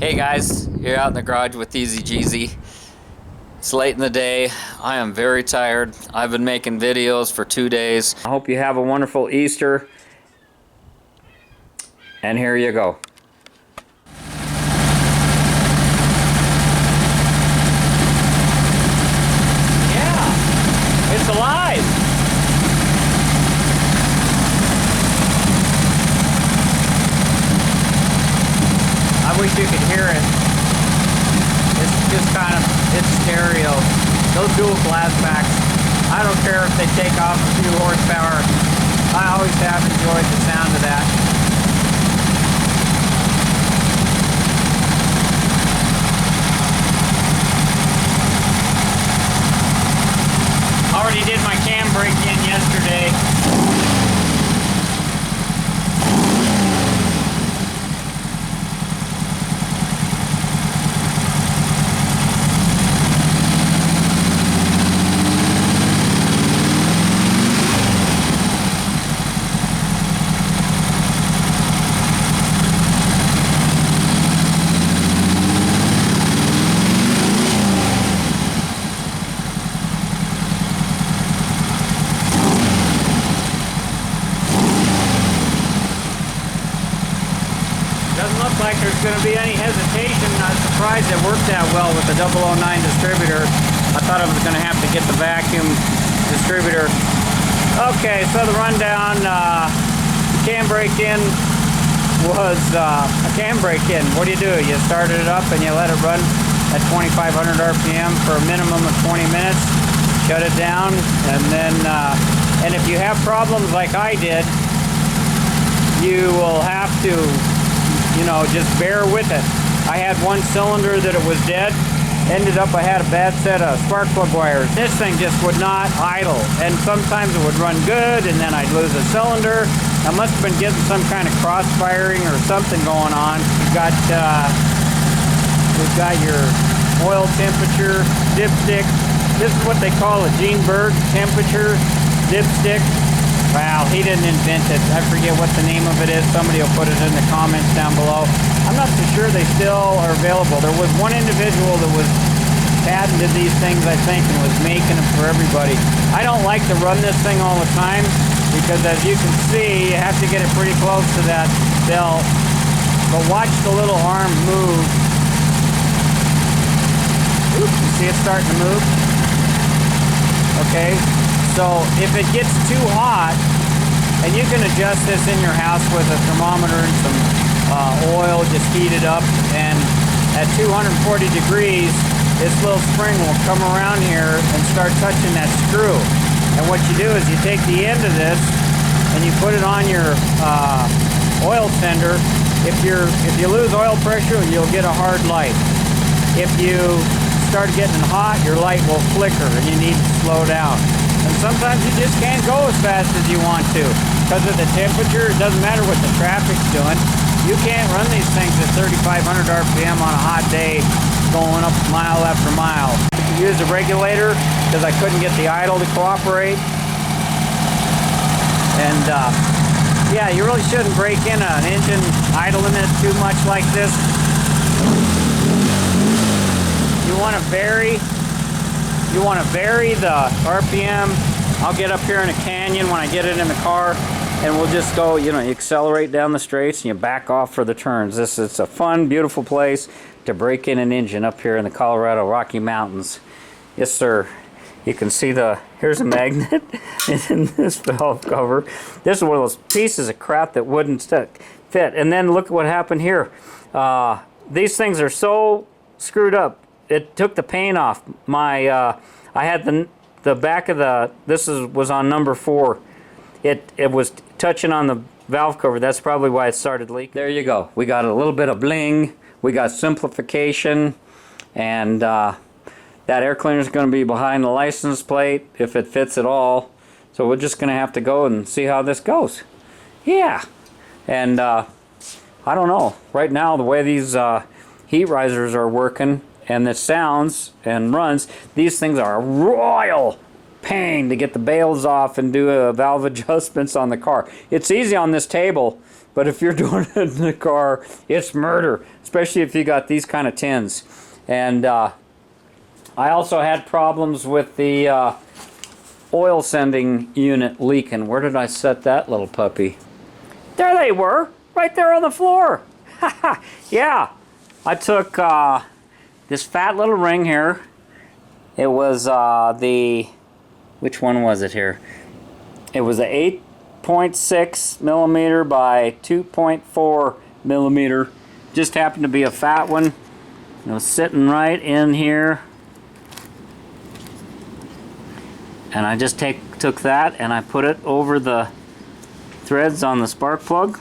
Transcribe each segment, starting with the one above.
Hey guys, you're out in the garage with TheEZGZ. It's late in the day. I am very tired. I've been making videos for 2 days. I hope you have a wonderful Easter. And here you go. Yeah, it's alive. I wish you could hear it. It's just kind of, it's stereo. Those dual glass backs, I don't care if they take off a few horsepower. I always have enjoyed the sound of that. Already did my cam break-in yesterday. Doesn't look like there's going to be any hesitation. Not surprised it worked that well with the 009 distributor. I thought I was going to have to get the vacuum distributor. Okay, so the rundown, cam break-in was a cam break-in. What do? You started it up and you let it run at 2,500 RPM for a minimum of 20 minutes. Shut it down, and then, and if you have problems like I did, you will have to, you know, just bear with it. I had one cylinder that it was dead. Ended up I had a bad set of spark plug wires. This thing just would not idle, and sometimes it would run good and then I'd lose a cylinder. I must have been getting some kind of cross-firing or something going on. We've got your oil temperature, dipstick. This is what they call a Gene Berg temperature dipstick. Wow, he didn't invent it. I forget what the name of it is. Somebody will put it in the comments down below. I'm not so sure they still are available. There was one individual that was patented these things, I think, and was making them for everybody. I don't like to run this thing all the time because, as you can see, you have to get it pretty close to that belt. But watch the little arm move. Oops, you see it starting to move? Okay. So if it gets too hot, and you can adjust this in your house with a thermometer and some oil, just heat it up, and at 240 degrees, this little spring will come around here and start touching that screw. And what you do is you take the end of this and you put it on your oil sender. If you lose oil pressure, you'll get a hard light. If you start getting hot, your light will flicker and you need to slow down. And sometimes you just can't go as fast as you want to because of the temperature. It doesn't matter what the traffic's doing. You can't run these things at 3,500 RPM on a hot day going up mile after mile. I used a regulator because I couldn't get the idle to cooperate. And yeah, you really shouldn't break in an engine idling it too much like this. You want to vary the RPM. I'll get up here in a canyon when I get it in the car, and we'll just go, you know, you accelerate down the straights and you back off for the turns. It's a fun, beautiful place to break in an engine up here in the Colorado Rocky Mountains. Yes, sir. You can see here's a magnet in this valve cover. This is one of those pieces of crap that wouldn't fit. And then look at what happened here. These things are so screwed up. It took the paint off. I had the back of was on number 4. It was touching on the valve cover. That's probably why it started leaking. There you go. We got a little bit of bling. We got simplification, and that air cleaner is going to be behind the license plate if it fits at all. So we're just going to have to go and see how this goes. Yeah, and I don't know. Right now, the way these heat risers are working, and the sounds and runs, these things are a royal pain to get the bails off and do valve adjustments on the car. It's easy on this table But if you're doing it in the car, it's murder, especially if you got these kind of tins. And I also had problems with the oil sending unit leaking. Where did I set that little puppy? There they were, right there on the floor. Yeah, I took this fat little ring here. It was which one was it here? It was a 8.6 millimeter by 2.4 millimeter. Just happened to be a fat one. It was sitting right in here. And I just took that and I put it over the threads on the spark plug.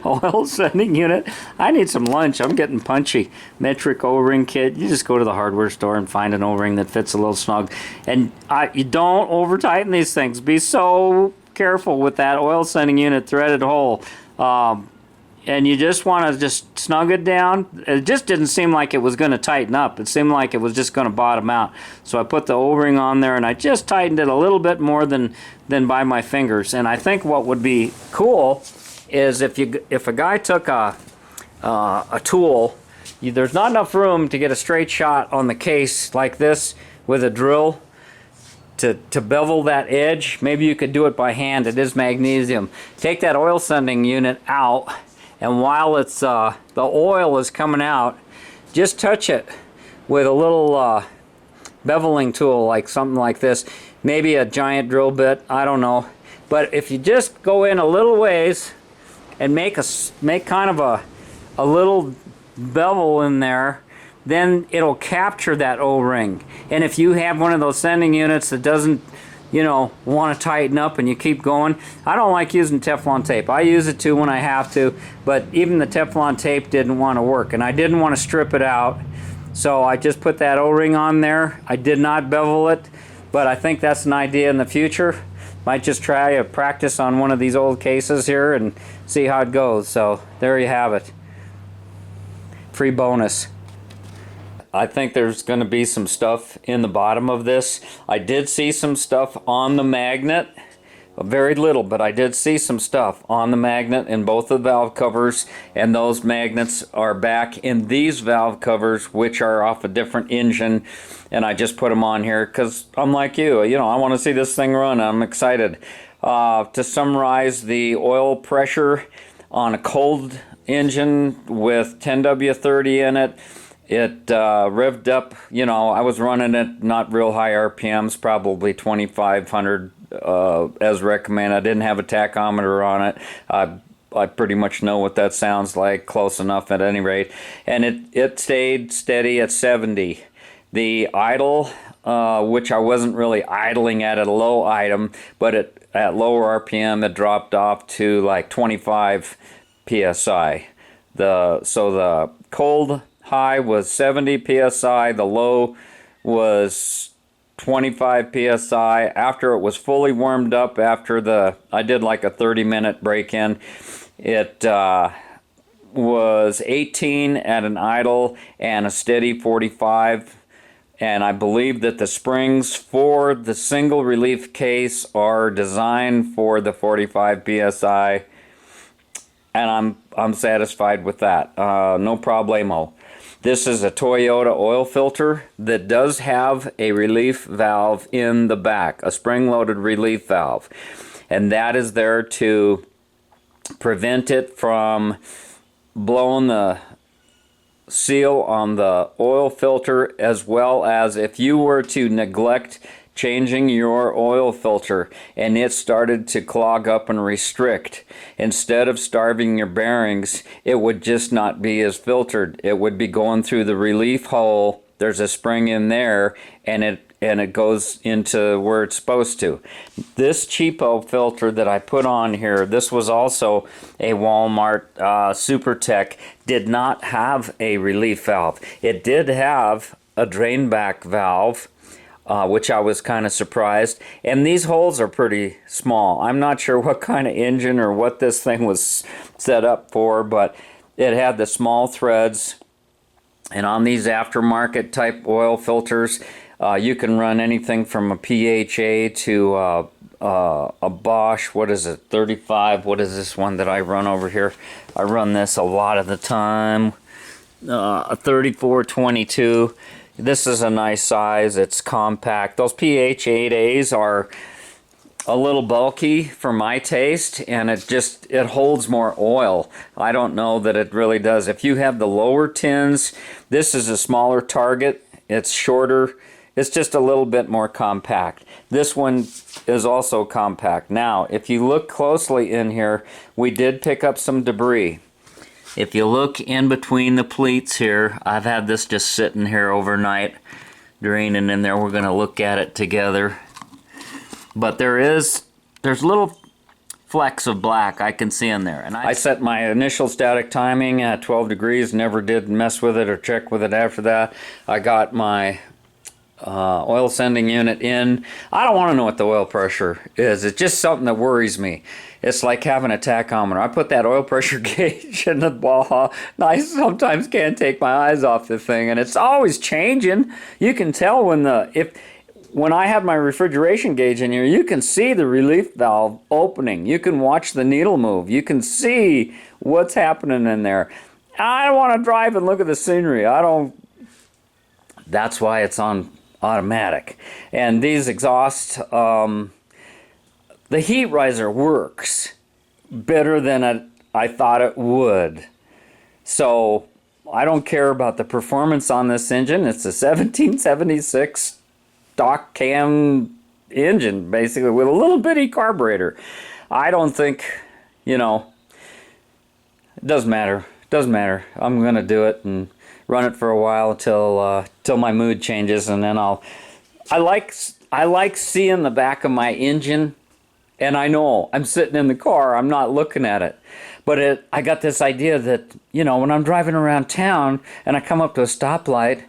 Oil sending unit. I need some lunch. I'm getting punchy. Metric O-ring kit. You just go to the hardware store and find an O-ring that fits a little snug. And you don't over tighten these things. Be so careful with that oil sending unit threaded hole. And you just want to just snug it down. It just didn't seem like it was going to tighten up. It seemed like it was just going to bottom out. So I put the O-ring on there and I just tightened it a little bit more than by my fingers. And I think what would be cool is if a guy took a tool, there's not enough room to get a straight shot on the case like this with a drill to bevel that edge. Maybe you could do it by hand. It is magnesium. Take that oil sending unit out, and while it's the oil is coming out, just touch it with a little beveling tool, like something like this. Maybe a giant drill bit, I don't know. But if you just go in a little ways and make kind of a little bevel in there, then it'll capture that O-ring. And if you have one of those sending units that doesn't, want to tighten up and you keep going, I don't like using Teflon tape. I use it too when I have to, but even the Teflon tape didn't want to work, and I didn't want to strip it out. So I just put that O-ring on there. I did not bevel it, but I think that's an idea in the future. Might just try a practice on one of these old cases here and see how it goes. So there you have it. Free bonus. I think there's going to be some stuff in the bottom of this. I did see some stuff on the magnet. Very little, but I did see some stuff on the magnet in both the valve covers, and those magnets are back in these valve covers, which are off a different engine, and I just put them on here because I'm like you, I want to see this thing run. I'm excited. To summarize, the oil pressure on a cold engine with 10W30 in it, it revved up, I was running it not real high RPMs, probably 2,500 as recommended. I didn't have a tachometer on it. I pretty much know what that sounds like, close enough at any rate. And it stayed steady at 70. The idle, which I wasn't really idling at a low item, but at lower RPM it dropped off to like 25 PSI. So the cold high was 70 PSI, the low was 25 PSI. After it was fully warmed up, I did like a 30-minute break-in, it was 18 at an idle and a steady 45. And I believe that the springs for the single relief case are designed for the 45 PSI. And I'm satisfied with that. No problemo. This is a Toyota oil filter that does have a relief valve in the back, a spring-loaded relief valve. And that is there to prevent it from blowing the seal on the oil filter, as well as if you were to neglect changing your oil filter and it started to clog up and restrict, instead of starving your bearings, it would just not be as filtered. It would be going through the relief hole. There's a spring in there, and it goes into where it's supposed to. This cheapo filter that I put on here, this was also a Walmart Super Tech, did not have a relief valve. It did have a drain back valve, which I was kind of surprised. And these holes are pretty small. I'm not sure what kind of engine or what this thing was set up for, but it had the small threads. And on these aftermarket type oil filters, you can run anything from a PHA to a Bosch, what is it, 35, what is this one that I run over here? I run this a lot of the time, a 3422. This is a nice size, it's compact. Those PH8As are a little bulky for my taste, and it holds more oil. I don't know that it really does. If you have the lower tins, this is a smaller target, it's shorter, it's just a little bit more compact. This one is also compact. Now, if you look closely in here, we did pick up some debris. If you look in between the pleats here, I've had this just sitting here overnight, draining in there. We're going to look at it together. But there's little flecks of black I can see in there. And I set my initial static timing at 12 degrees, never did mess with it or check with it after that. I got my oil sending unit in. I don't want to know what the oil pressure is. It's just something that worries me. It's like having a tachometer. I put that oil pressure gauge in the ball, and I sometimes can't take my eyes off the thing, and it's always changing. You can tell when I have my refrigeration gauge in here, you can see the relief valve opening. You can watch the needle move. You can see what's happening in there. I don't want to drive and look at the scenery. That's why it's on automatic. And these exhausts, the heat riser works better than I thought it would. So I don't care about the performance on this engine. It's a 1776 stock cam engine, basically, with a little bitty carburetor. I don't think, it doesn't matter. It doesn't matter. I'm going to do it and run it for a while till my mood changes, and then I like seeing the back of my engine. And I know I'm sitting in the car, I'm not looking at it. But I got this idea that, when I'm driving around town and I come up to a stoplight,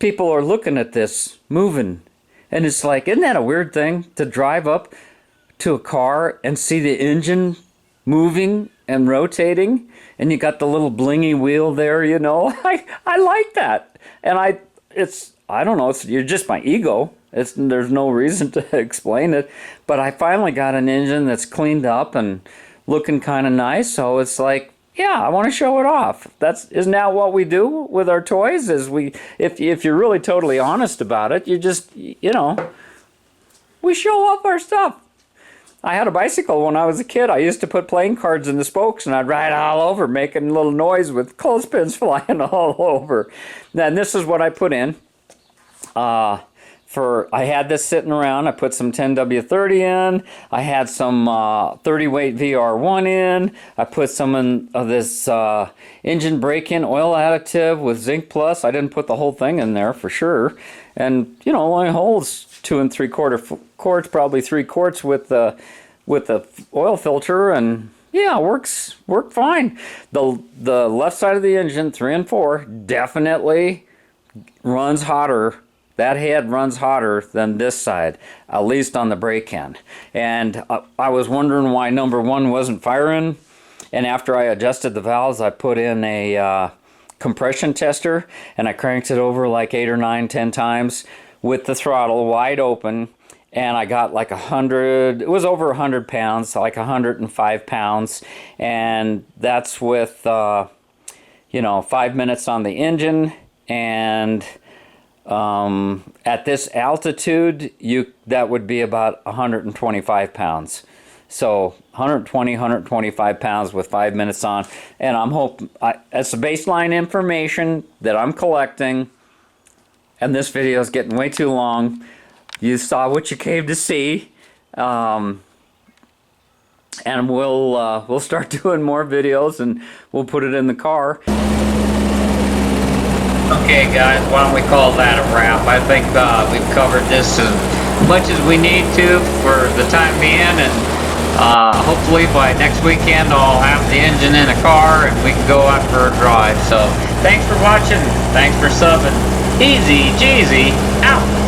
people are looking at this moving. And it's like, isn't that a weird thing to drive up to a car and see the engine moving and rotating? And you got the little blingy wheel there, I like that. And I don't know, you're just my ego. There's no reason to explain it, but I finally got an engine that's cleaned up and looking kind of nice. So it's like, yeah, I want to show it off. Isn't that what we do with our toys? If you're really totally honest about it, you just, we show off our stuff. I had a bicycle when I was a kid. I used to put playing cards in the spokes, and I'd ride all over, making a little noise with clothespins flying all over. And this is what I put in. I had this sitting around. I put some 10W30 in. I had some 30 weight VR1 in. I put some of this engine break-in oil additive with Zinc Plus. I didn't put the whole thing in there for sure. And only holds 2 3/4 quarts, probably 3 quarts with the oil filter, and yeah, worked fine. The left side of the engine, 3 and 4, definitely runs hotter. That head runs hotter than this side, at least on the break-in. And I was wondering why number 1 wasn't firing. And after I adjusted the valves, I put in a compression tester, and I cranked it over like 8 or 9, 10 times with the throttle wide open. And I got like 100, it was over 100 pounds, like 105 pounds. And that's with, 5 minutes on the engine. And at this altitude, that would be about 125 pounds. So 120, 125 pounds with 5 minutes on. And I'm hoping, that's the baseline information that I'm collecting. And this video is getting way too long. You saw what you came to see. And we'll start doing more videos, and we'll put it in the car. Okay guys, why don't we call that a wrap? I think we've covered this as much as we need to for the time being, and hopefully by next weekend I'll have the engine in a car and we can go out for a drive. So thanks for watching, thanks for subbing. TheEZGZ out.